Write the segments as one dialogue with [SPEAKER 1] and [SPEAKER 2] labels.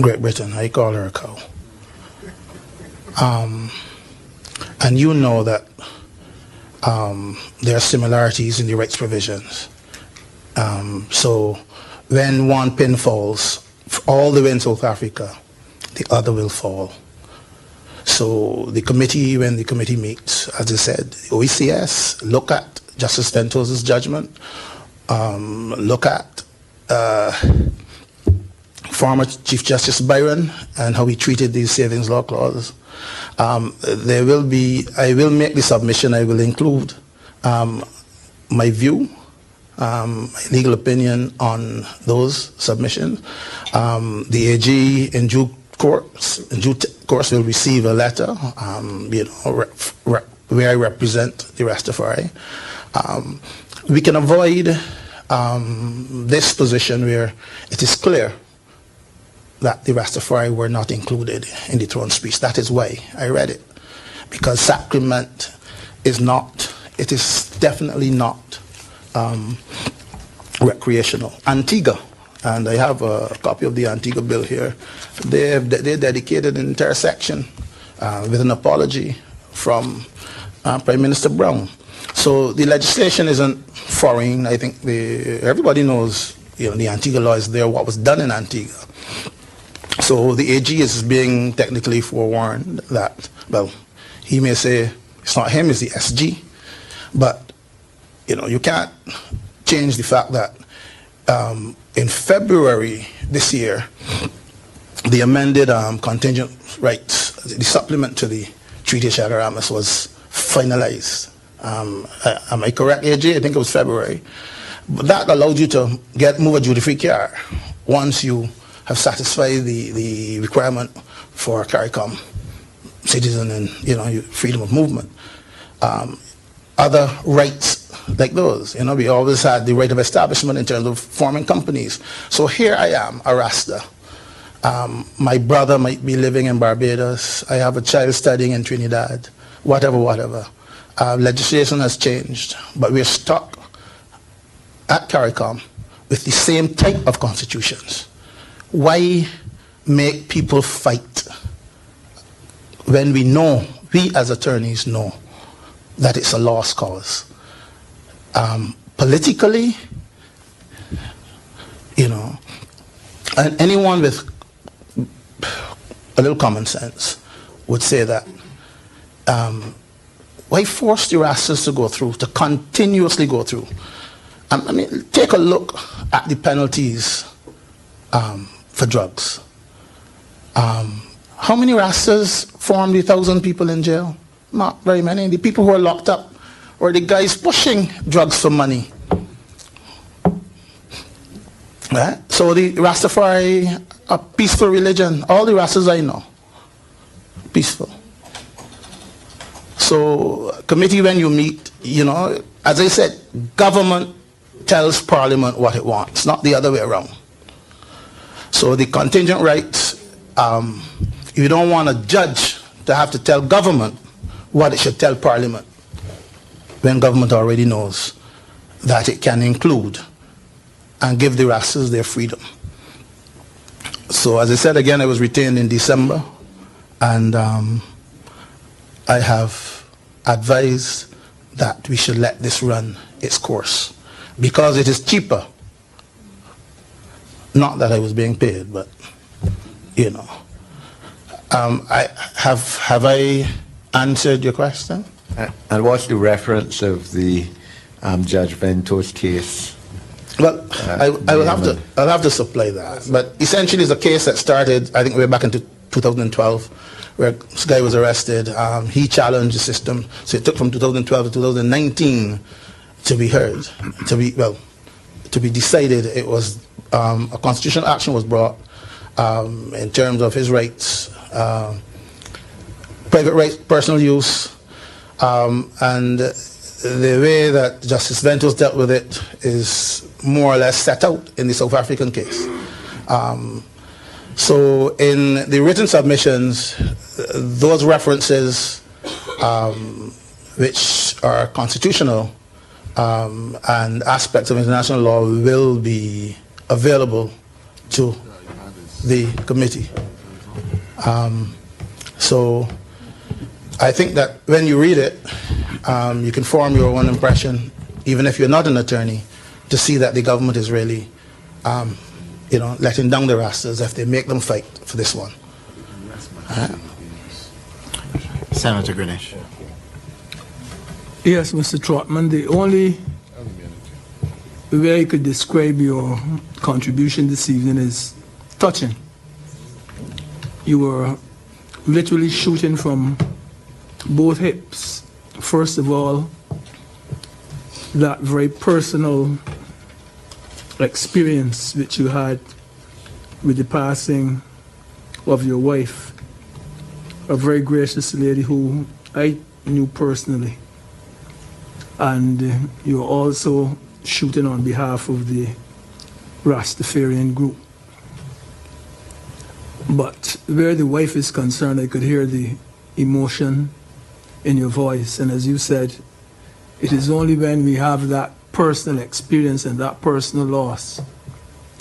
[SPEAKER 1] Great Britain. I call her a cow. And you know that there are similarities in the rights provisions. So when one pin falls, all the way in South Africa, the other will fall. So the committee, when the committee meets, as I said, OECS, look at Justice Ventos's judgment, look at former Chief Justice Byron and how he treated these savings law clauses. There will be, I will make the submission, I will include my view, my legal opinion on those submissions. The AG in due course will receive a letter, where I represent the Rastafari. We can avoid this position where it is clear that the Rastafari were not included in the throne speech. That is why I read it, because sacrament is not, it is definitely not recreational. Antigua, and I have a copy of the Antigua bill here, they dedicated an entire section with an apology from Prime Minister Brown. So the legislation isn't foreign. I think everybody knows, the Antigua law is there, what was done in Antigua. So the AG is being technically forewarned that, well, he may say it's not him, it's the SG, but you can't change the fact that in February this year, the amended contingent rights, the supplement to the Treaty of Chaguaramas was finalized. Am I correct, AJ? I think it was February. But that allowed you to move a duty-free car once you have satisfied the requirement for CARICOM citizen and freedom of movement. Other rights like those, we always had the right of establishment in terms of forming companies. So here I am, a Rasta. My brother might be living in Barbados. I have a child studying in Trinidad. Whatever. Legislation has changed, but we're stuck at CARICOM with the same type of constitutions. Why make people fight when we as attorneys know that it's a lost cause? Politically, and anyone with a little common sense would say that why force the Rastas to continuously go through? I mean, take a look at the penalties for drugs. How many Rastas formed the 1,000 people in jail? Not very many. The people who are locked up were the guys pushing drugs for money. Right? So the Rastafari, a peaceful religion. All the Rastas I know, peaceful. So committee, when you meet, as I said, government tells Parliament what it wants, not the other way around. So the contingent rights, you don't want a judge to have to tell government what it should tell Parliament when government already knows that it can include and give the Rastas their freedom. So as I said again, I was retained in December, and I have advised that we should let this run its course because it is cheaper. Not that I was being paid, but have I answered your question?
[SPEAKER 2] And what's the reference of the Judge Ventos case?
[SPEAKER 1] Well, I'll have to supply that. But essentially, it's a case that started, I think, way back into 2012, where this guy was arrested. He challenged the system, so it took from 2012 to 2019 to be heard, to be decided. It was a constitutional action was brought in terms of his rights, private rights, personal use, and the way that Justice Ventos dealt with it is more or less set out in the South African case. So in the written submissions, those references which are constitutional and aspects of international law will be available to the committee. So I think that when you read it, you can form your own impression, even if you're not an attorney, to see that the government is really, letting down the Rastas if they make them fight for this one.
[SPEAKER 3] Senator Greenish.
[SPEAKER 4] Yes, Mr. Trotman, the only way I could describe your contribution this evening is touching. You were literally shooting from both hips. First of all, that very personal experience which you had with the passing of your wife, a very gracious lady who I knew personally. And you're also shooting on behalf of the Rastafarian group. But where the wife is concerned, I could hear the emotion in your voice. And as you said, it is only when we have that personal experience and that personal loss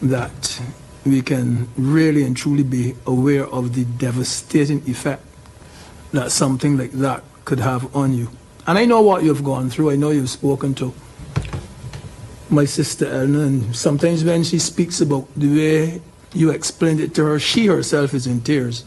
[SPEAKER 4] that we can really and truly be aware of the devastating effect that something like that could have on you. And I know what you've gone through. I know you've spoken to my sister Elna, and sometimes when she speaks about the way you explained it to her, she herself is in tears.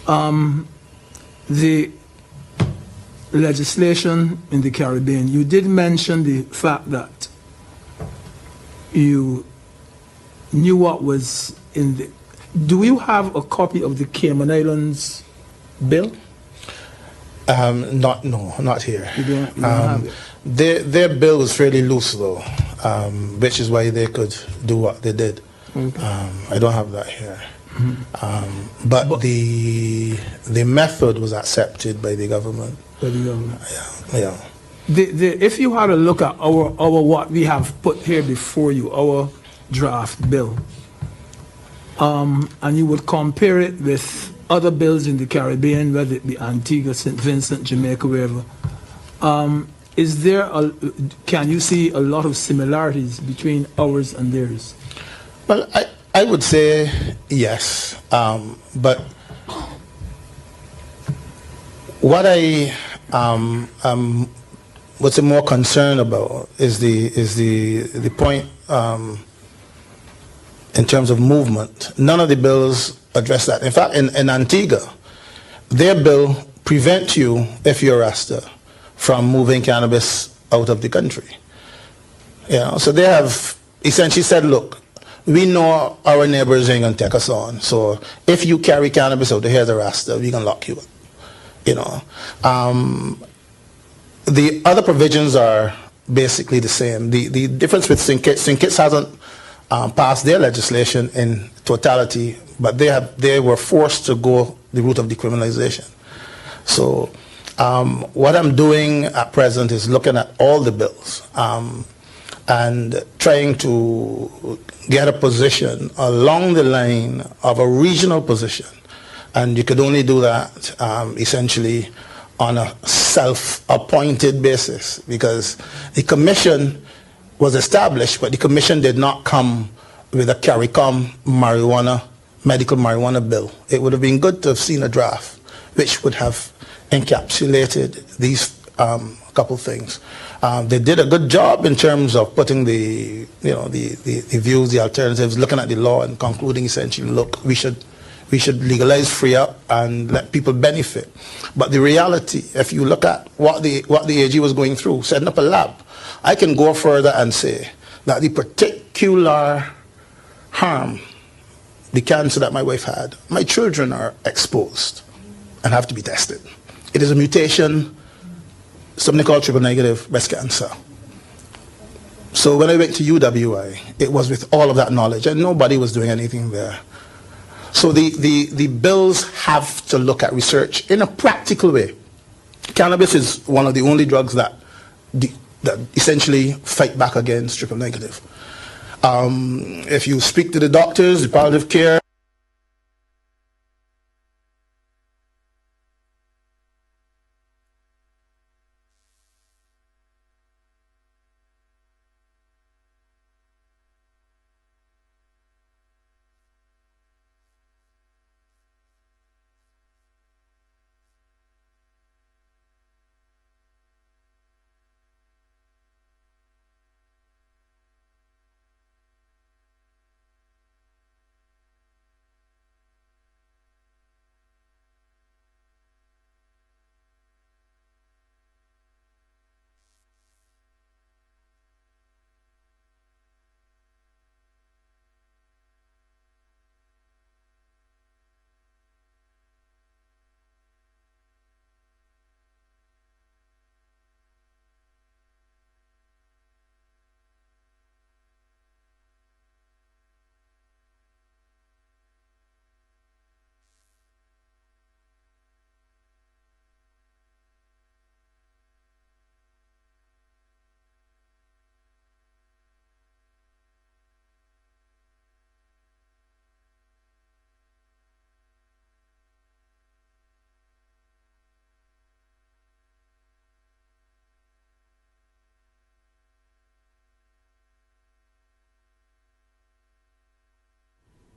[SPEAKER 4] The legislation in the Caribbean, you did mention the fact that you knew what was in the... Do you have a copy of the Cayman Islands bill?
[SPEAKER 1] Not here.
[SPEAKER 4] You don't have it?
[SPEAKER 1] Their bill was fairly loose, though, which is why they could do what they did.
[SPEAKER 4] Okay.
[SPEAKER 1] I don't have that here. But the method was accepted by the government.
[SPEAKER 4] By the government.
[SPEAKER 1] Yeah.
[SPEAKER 4] If you had a look at our what we have put here before you, our draft bill, and you would compare it with other bills in the Caribbean, whether it be Antigua, St. Vincent, Jamaica, wherever, can you see a lot of similarities between ours and theirs?
[SPEAKER 1] Well, I would say yes, but what I what's more concerned about is the point in terms of movement. None of the bills address that. In fact, in Antigua, their bill prevents you, if you're Rasta, from moving cannabis out of the country. So they have essentially said, look, we know our neighbors ain't gonna take us on, so if you carry cannabis out here as a Rasta, we gonna lock you up. The other provisions are basically the same. The difference with St. Kitts hasn't passed their legislation in totality, but they were forced to go the route of decriminalization. So what I'm doing at present is looking at all the bills and trying to get a position along the line of a regional position. And you could only do that essentially on a self-appointed basis, because the commission was established, but the commission did not come with a CARICOM medical marijuana bill. It would have been good to have seen a draft which would have encapsulated these couple things. They did a good job in terms of putting the views, the alternatives, looking at the law and concluding essentially, look, we should legalize free up and let people benefit. But the reality, if you look at what the AG was going through, setting up a lab, I can go further and say that the particular harm, the cancer that my wife had, my children are exposed and have to be tested. It is a mutation, something called triple negative breast cancer. So when I went to UWI, it was with all of that knowledge, and nobody was doing anything there. So the bills have to look at research in a practical way. Cannabis is one of the only drugs that essentially fight back against triple negative. If you speak to the doctors, the palliative care,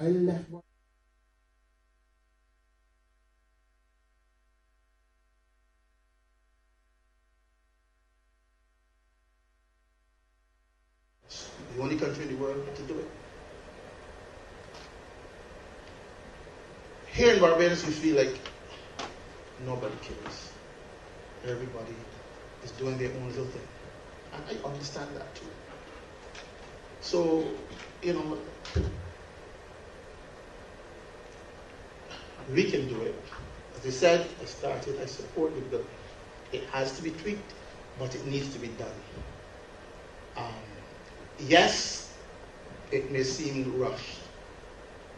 [SPEAKER 1] I left. The only country in the world to do it. Here in Barbados, we feel like nobody cares. Everybody is doing their own little thing. And I understand that too. So, you know, we can do it. As I said, I support the bill. It has to be tweaked, but it needs to be done. Yes, it may seem rushed,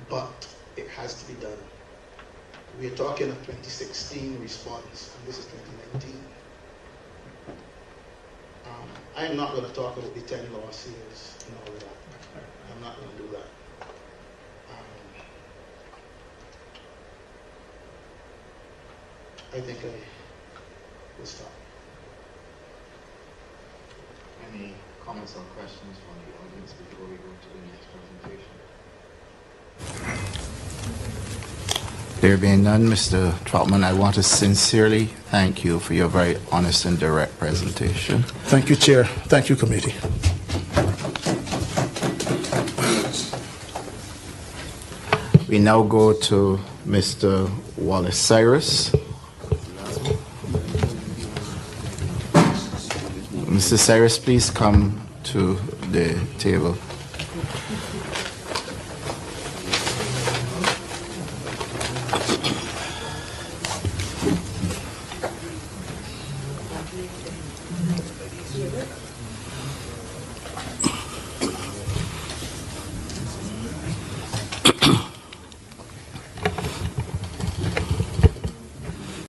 [SPEAKER 1] but it has to be done. We are talking of 2016 response, and this is 2019. I am not going to talk about the 10 lost years and all of that. I'm not going to do that. I think I will stop.
[SPEAKER 3] Any comments or questions from the audience before we go to the next presentation? There being none, Mr. Trotman, I want to sincerely thank you for your very honest and direct presentation.
[SPEAKER 1] Thank you, Chair. Thank you, Committee.
[SPEAKER 3] We now go to Mr. Wallace Cyrus. Mr. Cyrus, please come to the table.